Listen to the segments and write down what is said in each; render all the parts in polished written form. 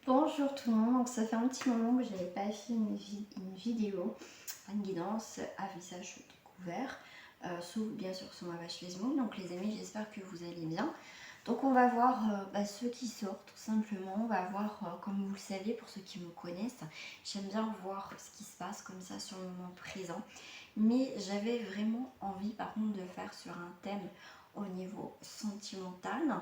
Bonjour tout le monde, donc ça fait un petit moment que je n'avais pas fait une vidéo, une guidance à visage découvert, sauf bien sûr sur ma page Facebook. Donc les amis, j'espère que vous allez bien. Donc on va voir ceux qui sortent tout simplement, on va voir comme vous le savez pour ceux qui me connaissent, j'aime bien voir ce qui se passe comme ça sur le moment présent. Mais j'avais vraiment envie par contre de faire sur un thème au niveau sentimental.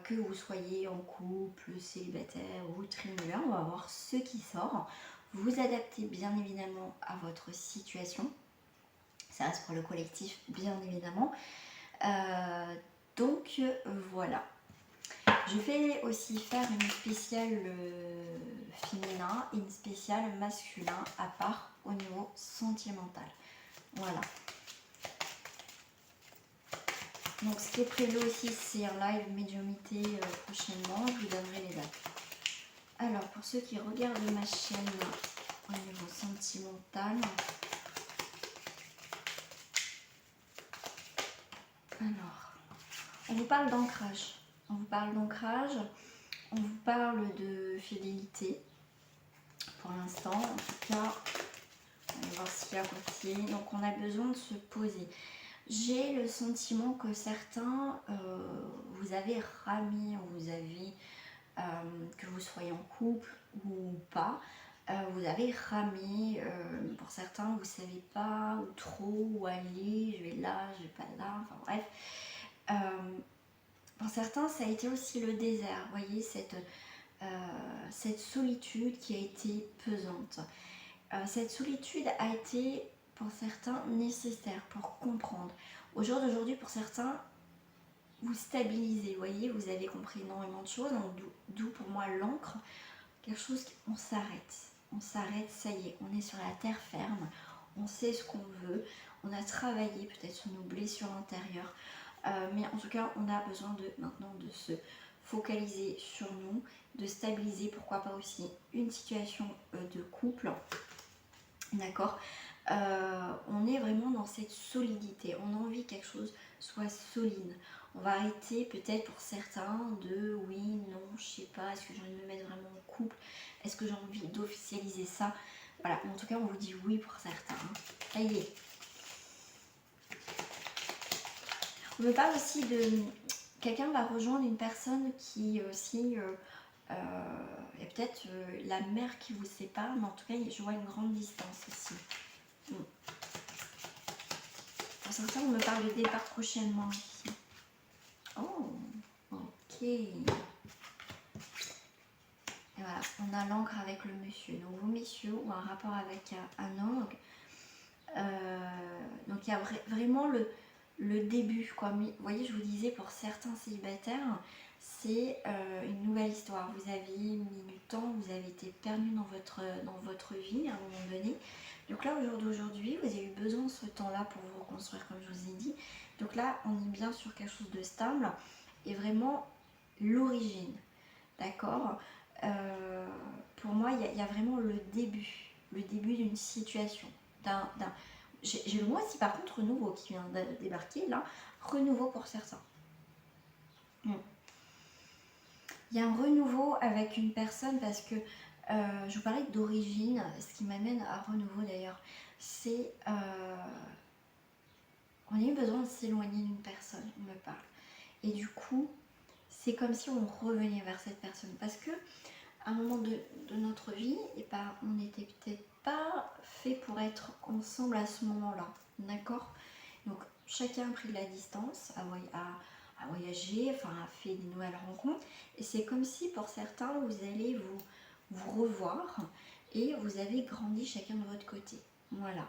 Que vous soyez en couple, célibataire ou trimulaire, on va voir ce qui sort. Vous adaptez bien évidemment à votre situation. Ça reste pour le collectif, bien évidemment. Donc voilà. Je vais aussi faire une spéciale féminin et une spéciale masculin à part au niveau sentimental. Voilà. Donc ce qui est prévu aussi, c'est un live médiumnité prochainement. Je vous donnerai les dates. Alors, pour ceux qui regardent ma chaîne au niveau sentimental, alors, on vous parle d'ancrage. On vous parle d'ancrage, on vous parle de fidélité. Pour l'instant, en tout cas, on va voir ce qu'il y a à côté. Donc, on a besoin de se poser. J'ai le sentiment que certains, vous avez ramé, vous avez, que vous soyez en couple ou pas, vous avez ramé, pour certains vous ne savez pas où trop où aller, je vais là, je vais pas là, enfin bref. Pour certains ça a été aussi le désert, vous voyez, cette solitude qui a été pesante. Cette solitude a été pour certains nécessaire pour comprendre. Au jour d'aujourd'hui, pour certains, vous stabilisez, vous voyez, vous avez compris énormément de choses, d'où pour moi l'encre, quelque chose, on s'arrête, ça y est, on est sur la terre ferme, on sait ce qu'on veut, on a travaillé peut-être sur nos blessures intérieures, mais en tout cas on a besoin maintenant de se focaliser sur nous, de stabiliser, pourquoi pas aussi une situation de couple, d'accord. On est vraiment dans cette solidité, on a envie que quelque chose soit solide. On va arrêter peut-être pour certains de oui, non, je sais pas, est-ce que j'ai envie de me mettre vraiment en couple, est-ce que j'ai envie d'officialiser ça. Voilà, en tout cas on vous dit oui pour certains. Ça y est. On me parle aussi de quelqu'un va rejoindre une personne qui aussi, il y a peut-être la mère qui vous sépare, mais en tout cas je vois une grande distance aussi. Pour certains, on me parle de départ prochainement ici. Oh, ok. Et voilà, on a l'encre avec le monsieur. Donc, vos messieurs ont un rapport avec un homme. Donc, il y a vraiment le début, quoi. Mais, vous voyez, je vous disais, pour certains célibataires, c'est une nouvelle histoire. Vous avez mis du temps, vous avez été perdu dans votre vie à un moment donné. Donc là, au jour d'aujourd'hui, vous avez eu besoin de ce temps-là pour vous reconstruire, comme je vous ai dit. Donc là, on est bien sur quelque chose de stable et vraiment l'origine, d'accord. Pour moi, il y a vraiment le début d'une situation, j'ai le mot aussi par contre renouveau qui vient de débarquer là, renouveau pour certains. Il y a un renouveau avec une personne parce que je vous parlais d'origine, ce qui m'amène à renouveau d'ailleurs, c'est on a eu besoin de s'éloigner d'une personne, on me parle. Et du coup, c'est comme si on revenait vers cette personne parce que à un moment de notre vie, on n'était peut-être pas fait pour être ensemble à ce moment-là, d'accord. Donc chacun a pris de la distance, a voyagé, enfin a fait des nouvelles rencontres, et c'est comme si pour certains vous allez vous revoir et vous avez grandi chacun de votre côté, voilà.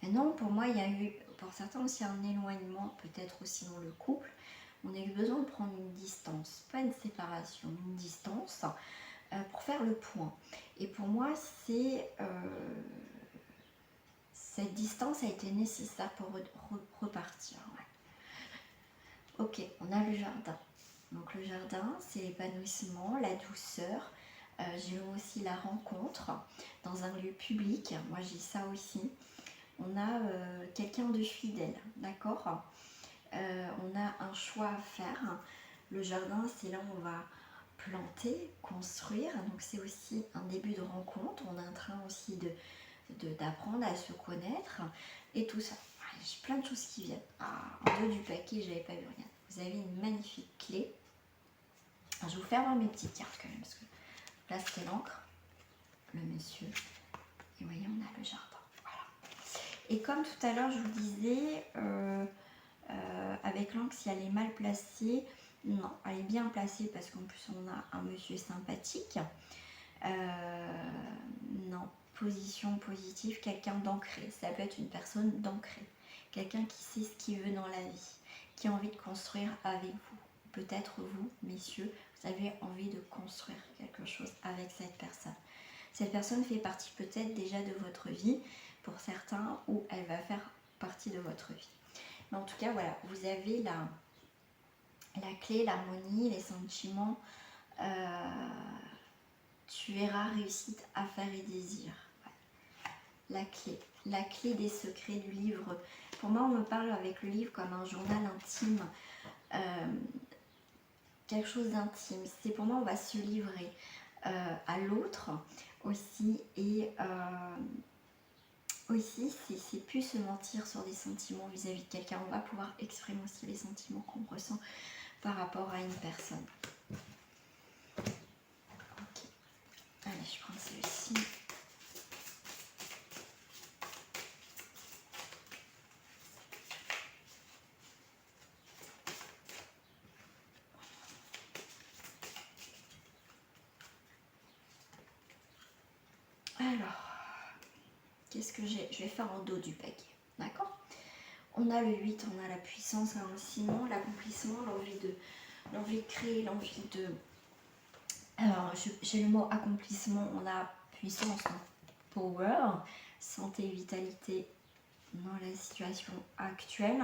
Maintenant pour moi il y a eu pour certains aussi un éloignement, peut-être aussi dans le couple. On a eu besoin de prendre une distance, pas une séparation, une distance pour faire le point. Et pour moi c'est cette distance a été nécessaire pour repartir. Ouais. Ok, on a le jardin. Donc le jardin, c'est l'épanouissement, la douceur. J'ai aussi la rencontre dans un lieu public. Moi j'ai ça aussi. On a quelqu'un de fidèle, d'accord. On a un choix à faire. Le jardin, c'est là où on va planter, construire. Donc c'est aussi un début de rencontre. On est en train aussi d'apprendre à se connaître et tout ça. J'ai plein de choses qui viennent. En dos du paquet, j'avais pas vu rien. Vous avez une magnifique clé. Alors, je vais vous faire voir mes petites cartes quand même, parce que là c'était l'encre, le monsieur, et voyez, on a le jardin. Voilà. Et comme tout à l'heure, je vous disais, avec l'encre, si elle est mal placée, non, elle est bien placée parce qu'en plus on a un monsieur sympathique. Non, position positive, quelqu'un d'ancré. Ça peut être une personne d'ancré. Quelqu'un qui sait ce qu'il veut dans la vie, qui a envie de construire avec vous. Peut-être vous, messieurs, vous avez envie de construire quelque chose avec cette personne. Cette personne fait partie peut-être déjà de votre vie, pour certains, ou elle va faire partie de votre vie. Mais en tout cas, voilà, vous avez la clé, l'harmonie, les sentiments. Tu verras réussite, affaires et désirs. La clé des secrets du livre. Pour moi, on me parle avec le livre comme un journal intime, quelque chose d'intime. C'est pour moi, on va se livrer à l'autre aussi, et aussi, c'est plus se mentir sur des sentiments vis-à-vis de quelqu'un. On va pouvoir exprimer aussi les sentiments qu'on ressent par rapport à une personne. Ok. Allez, je prends celui-ci. Alors, qu'est-ce que j'ai? Je vais faire en dos du paquet, d'accord? On a le 8, on a la puissance, l'accomplissement, l'envie de créer, l'envie de... Alors, j'ai le mot accomplissement, on a puissance, hein, power, santé, vitalité dans la situation actuelle.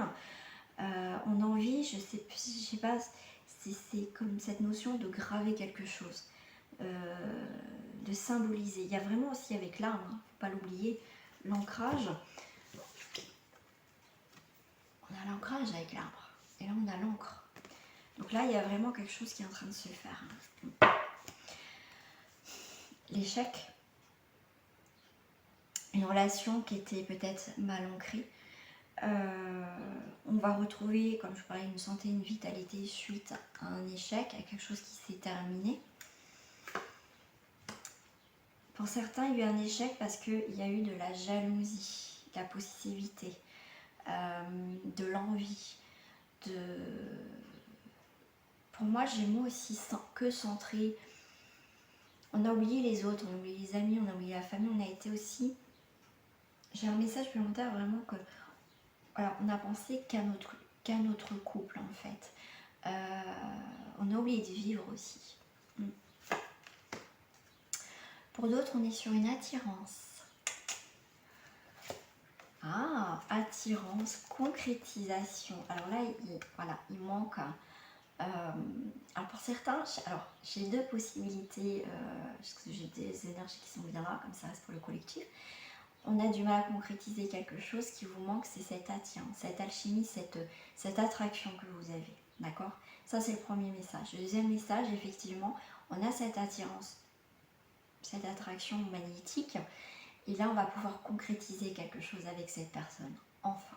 On a envie, je sais pas, c'est comme cette notion de graver quelque chose, de symboliser. Il y a vraiment aussi avec l'arbre, hein, faut pas l'oublier, l'ancrage. On a l'ancrage avec l'arbre, et là on a l'encre. Donc là, il y a vraiment quelque chose qui est en train de se faire. L'échec, une relation qui était peut-être mal ancrée. On va retrouver, comme je parlais, une santé, une vitalité suite à un échec, à quelque chose qui s'est terminé. Pour certains, il y a eu un échec parce qu'il y a eu de la jalousie, de la possessivité, de l'envie, Pour moi, Gémeaux aussi, que centré. On a oublié les autres, on a oublié les amis, on a oublié la famille, on a été aussi... J'ai un message supplémentaire vraiment que... Alors, on a pensé qu'à notre couple, en fait. On a oublié de vivre aussi. Pour d'autres, on est sur une attirance. Ah, attirance, concrétisation. Alors là, il manque... alors pour certains, j'ai deux possibilités, parce que j'ai des énergies qui sont bien là, comme ça reste pour le collectif. On a du mal à concrétiser quelque chose, ce qui vous manque, c'est cette attirance, cette alchimie, cette attraction que vous avez, d'accord? Ça, c'est le premier message. Le deuxième message, effectivement, on a cette attirance, cette attraction magnétique, et là, on va pouvoir concrétiser quelque chose avec cette personne, enfin.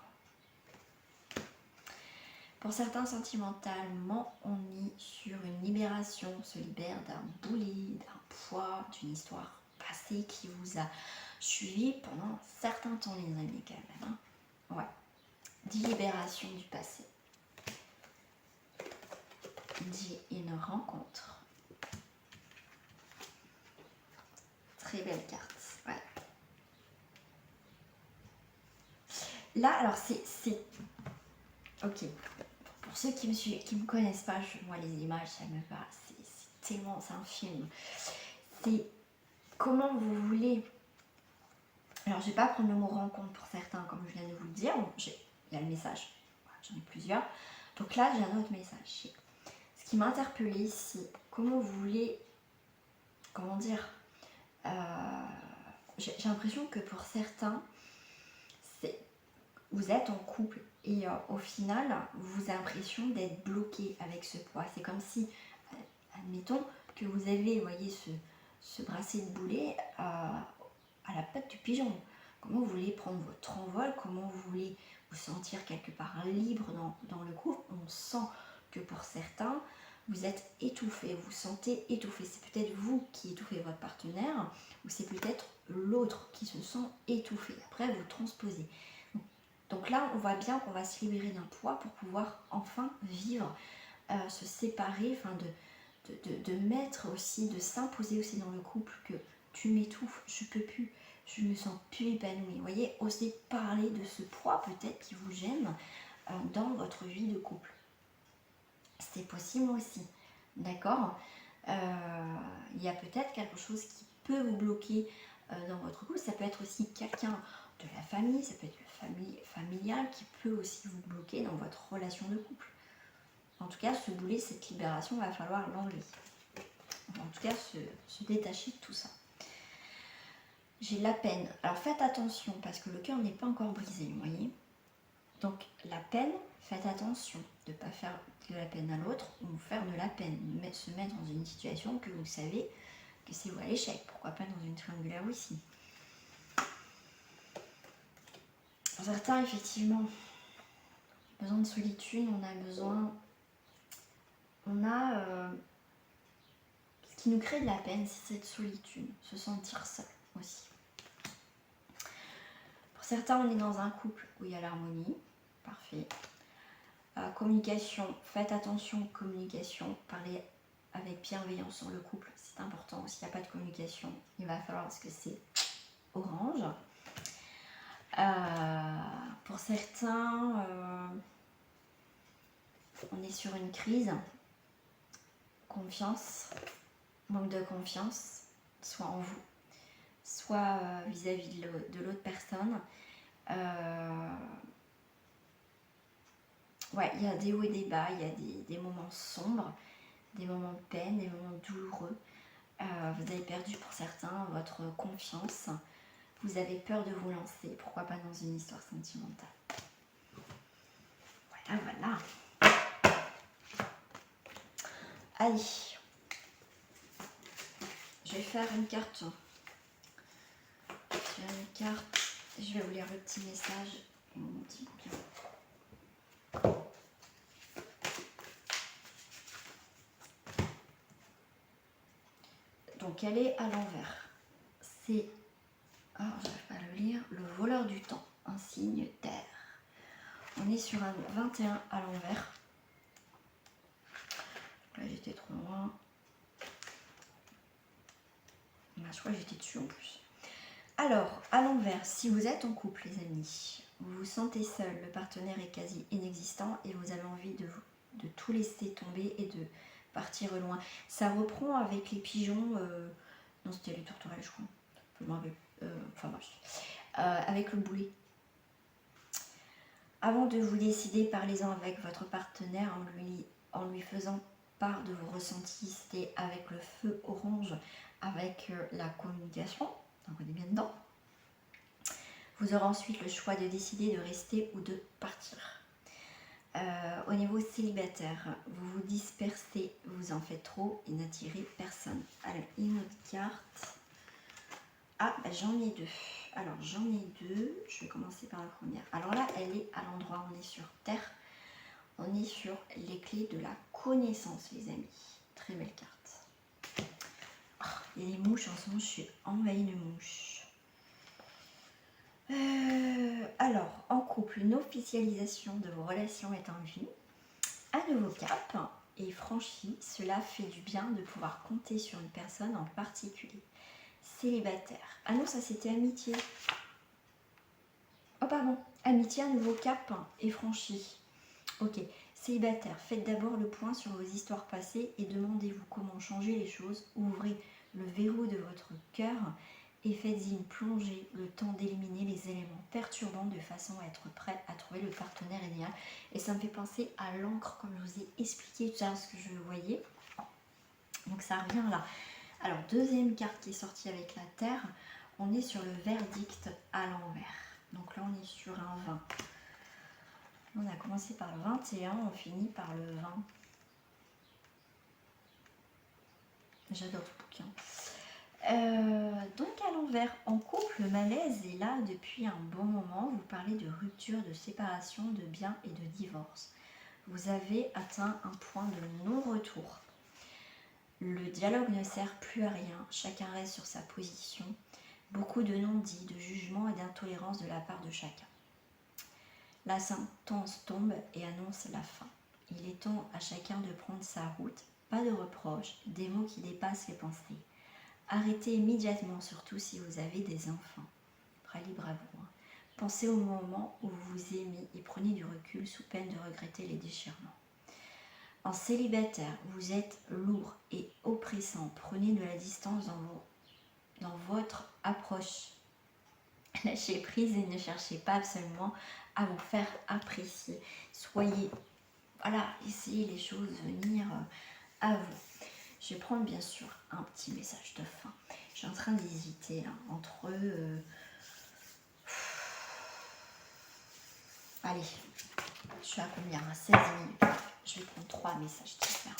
Pour certains, sentimentalement, on est sur une libération, on se libère d'un boulet, d'un poids, d'une histoire passée qui vous a suivi pendant un certain temps, les amis, quand même. Hein. Ouais. Dit libération du passé. Dit une rencontre. Très belle carte. Ouais. Là, alors, c'est... Ok. Pour ceux qui me connaissent pas, moi, les images, ça me parle. C'est tellement... C'est un film. C'est comment vous voulez... Alors, je ne vais pas prendre le mot rencontre pour certains, comme je viens de vous le dire. Bon, il y a le message, j'en ai plusieurs. Donc là, j'ai un autre message. Ce qui m'a interpellée, c'est comment vous voulez, comment dire, j'ai l'impression que pour certains, vous êtes en couple Et au final, vous avez l'impression d'être bloqué avec ce poids. C'est comme si, admettons, que vous avez, vous voyez, ce bracelet de boulet à la patte du pigeon. Comment vous voulez prendre votre envol, comment vous voulez vous sentir quelque part libre dans le couple. On sent que pour certains, vous êtes étouffé, vous vous sentez étouffé. C'est peut-être vous qui étouffez votre partenaire ou c'est peut-être l'autre qui se sent étouffé. Après, vous transposez. Donc là, on voit bien qu'on va se libérer d'un poids pour pouvoir enfin vivre, se séparer, enfin de mettre aussi, de s'imposer aussi dans le couple que tu m'étouffes, je peux plus, je me sens plus épanouie. Vous voyez, osez parler de ce poids peut-être qui vous gêne dans votre vie de couple. C'est possible aussi, d'accord. Il y a peut-être quelque chose qui peut vous bloquer dans votre couple. Ça peut être aussi quelqu'un de la famille, ça peut être le familial qui peut aussi vous bloquer dans votre relation de couple. En tout cas, ce boulet, cette libération, va falloir l'enlever. En tout cas, se détacher de tout ça. J'ai de la peine. Alors faites attention parce que le cœur n'est pas encore brisé, vous voyez. Donc la peine, faites attention de ne pas faire de la peine à l'autre ou faire de la peine, se mettre dans une situation que vous savez que c'est vous à l'échec. Pourquoi pas dans une triangulaire aussi. Pour certains, effectivement, besoin de solitude, on a besoin... ce qui nous crée de la peine, c'est cette solitude, se sentir seul aussi. Pour certains, on est dans un couple où il y a l'harmonie, parfait. Communication, faites attention, communication, parlez avec bienveillance sur le couple, c'est important. S'il n'y a pas de communication, il va falloir parce que c'est orange. Pour certains, on est sur une crise, confiance, manque de confiance, soit en vous, soit vis-à-vis de l'autre personne. Ouais, il y a des hauts et des bas, il y a des moments sombres, des moments de peine, des moments douloureux. Vous avez perdu pour certains votre confiance. Vous avez peur de vous lancer, pourquoi pas dans une histoire sentimentale. Voilà. Allez, je vais faire une carte. Je vais vous lire le petit message. Et on dit bien. Donc elle est à l'envers. C'est, alors je n'arrive pas à le lire, le voleur du temps, un signe terre. On est sur un 21 à l'envers. Là j'étais trop loin. Là, je crois que j'étais dessus en plus. Alors, à l'envers, si vous êtes en couple les amis, vous vous sentez seul, le partenaire est quasi inexistant et vous avez envie de tout laisser tomber et de partir loin. Ça reprend avec les pigeons, non c'était les tourterelles je crois, enfin bref, avec le boulet. Avant de vous décider, parlez-en avec votre partenaire en lui faisant part de vos ressentis. C'était avec le feu orange, avec la communication, donc on est bien dedans. Vous aurez ensuite le choix de décider de rester ou de partir. Au niveau célibataire, vous vous dispersez, vous en faites trop et n'attirez personne. Alors, une autre carte. Ah, bah, j'en ai deux. Alors, j'en ai deux. Je vais commencer par la première. Alors là, elle est à l'endroit, on est sur Terre. On est sur les clés de la connaissance, les amis. Très belle carte. Oh, il y a des mouches en ce moment, je suis envahie de mouches. Alors, en couple, une officialisation de vos relations est en vue. Un nouveau cap est franchi. Cela fait du bien de pouvoir compter sur une personne en particulier. Célibataire. Ah non, ça c'était amitié. Oh pardon, amitié, un nouveau cap est franchi. Ok, célibataire, faites d'abord le point sur vos histoires passées et demandez-vous comment changer les choses. Ouvrez le verrou de votre cœur et faites-y une plongée, le temps d'éliminer les éléments perturbants de façon à être prêt à trouver le partenaire idéal. Et ça me fait penser à l'encre, comme je vous ai expliqué tout à l'heure ce que je voyais. Donc ça revient là. Alors, deuxième carte qui est sortie avec la Terre, on est sur le verdict à l'envers. Donc là, on est sur un 20. On a commencé par le 21, on finit par le 20. J'adore ce bouquin. Donc à l'envers, en couple, le malaise est là depuis un bon moment. Vous parlez de rupture, de séparation, de bien et de divorce. Vous avez atteint un point de non-retour. Le dialogue ne sert plus à rien. Chacun reste sur sa position. Beaucoup de non-dits, de jugements et d'intolérance de la part de chacun. La sentence tombe et annonce la fin. Il est temps à chacun de prendre sa route. Pas de reproches, des mots qui dépassent les pensées. Arrêtez immédiatement, surtout si vous avez des enfants. Libre à vous. Pensez au moment où vous vous aimez et prenez du recul sous peine de regretter les déchirements. En célibataire, vous êtes lourd et oppressant. Prenez de la distance dans votre approche. Lâchez prise et ne cherchez pas absolument à vous faire apprécier. Soyez, essayez les choses venir à vous. Je vais prendre bien sûr un petit message de fin. Je suis en train d'hésiter entre allez, je suis à combien? À 16 minutes. Je vais prendre 3 messages différents.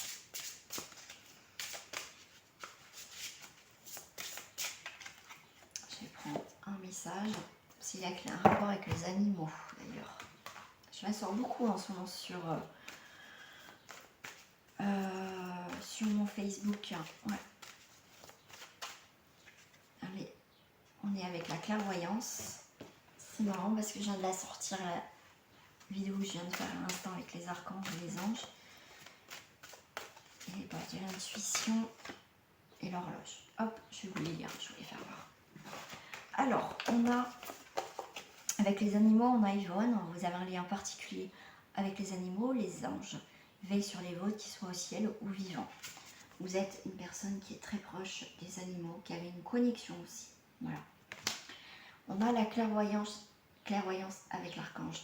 Je vais prendre un message. S'il y a un rapport avec les animaux d'ailleurs. Je m'assure beaucoup en ce moment sur mon Facebook. Ouais. Allez, on est avec la clairvoyance. C'est marrant parce que je viens de la sortir, la vidéo que je viens de faire à l'instant avec les archanges et les anges. Et de l'intuition et l'horloge. Hop, je vais vous les lire, je vais les faire voir. Alors, on a, avec les animaux, on a Yvonne. Vous avez un lien particulier avec les animaux. Les anges veillent sur les vôtres, qu'ils soient au ciel ou vivants. Vous êtes une personne qui est très proche des animaux, qui avait une connexion aussi. Voilà. On a la clairvoyance avec l'archange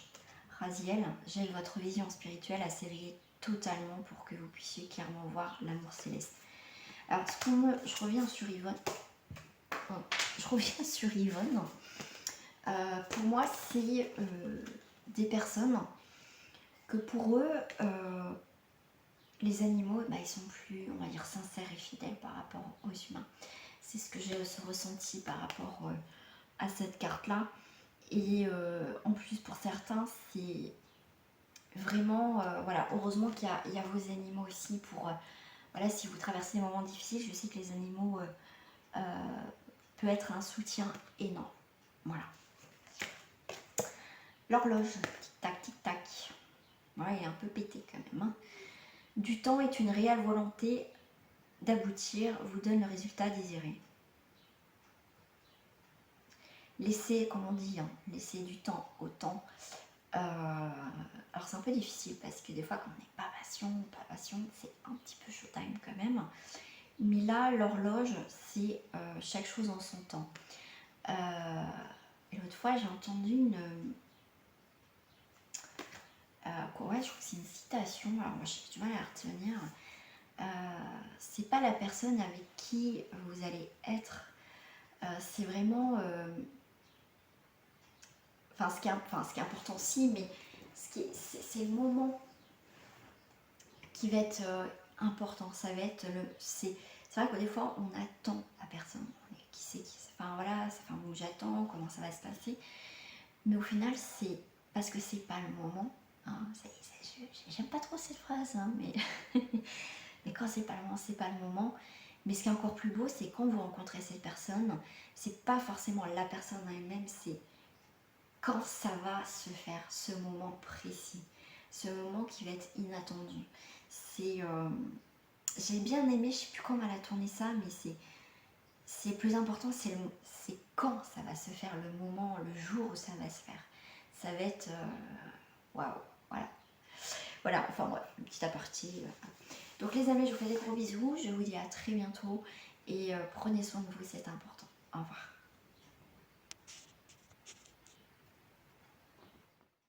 Raziel. J'aide votre vision spirituelle à s'éveiller totalement pour que vous puissiez clairement voir l'amour céleste. Alors, je reviens sur Yvonne. Pour moi, c'est des personnes que pour eux, les animaux, ils sont plus, on va dire, sincères et fidèles par rapport aux humains. C'est ce que j'ai ressenti par rapport à cette carte-là. Et en plus, pour certains, c'est vraiment, heureusement qu'il y a vos animaux aussi pour, si vous traversez des moments difficiles, je sais que les animaux peut être un soutien énorme. Voilà. L'horloge, tic-tac, tic-tac. Voilà, il est un peu pété quand même. Du temps est une réelle volonté d'aboutir, vous donne le résultat désiré. Laissez, comme on dit, laissez du temps au temps. Alors c'est un peu difficile parce que des fois quand on n'est pas patient, c'est un petit peu showtime quand même. Mais là, l'horloge, c'est chaque chose en son temps. Et l'autre fois, j'ai entendu une... je crois que c'est une citation, alors moi j'ai du mal à la retenir. C'est pas la personne avec qui vous allez être, c'est vraiment... ce qui est important aussi, mais c'est le moment qui va être important. Ça va être c'est vrai que des fois on attend la personne. Qui enfin voilà, ça fait un moment que j'attends, comment ça va se passer. Mais au final, c'est parce que c'est pas le moment. J'aime pas trop cette phrase, mais mais quand c'est pas le moment, c'est pas le moment. Mais ce qui est encore plus beau, c'est quand vous rencontrez cette personne, c'est pas forcément la personne en elle-même, c'est quand ça va se faire, ce moment précis, ce moment qui va être inattendu. C'est, j'ai bien aimé, je sais plus comment elle a tourné ça, mais c'est le plus important, c'est quand ça va se faire, le moment, le jour où ça va se faire. Ça va être, waouh, voilà. Voilà, enfin bref, une petite aparté. Donc les amis, je vous fais des gros bisous, je vous dis à très bientôt et prenez soin de vous, c'est important. Au revoir.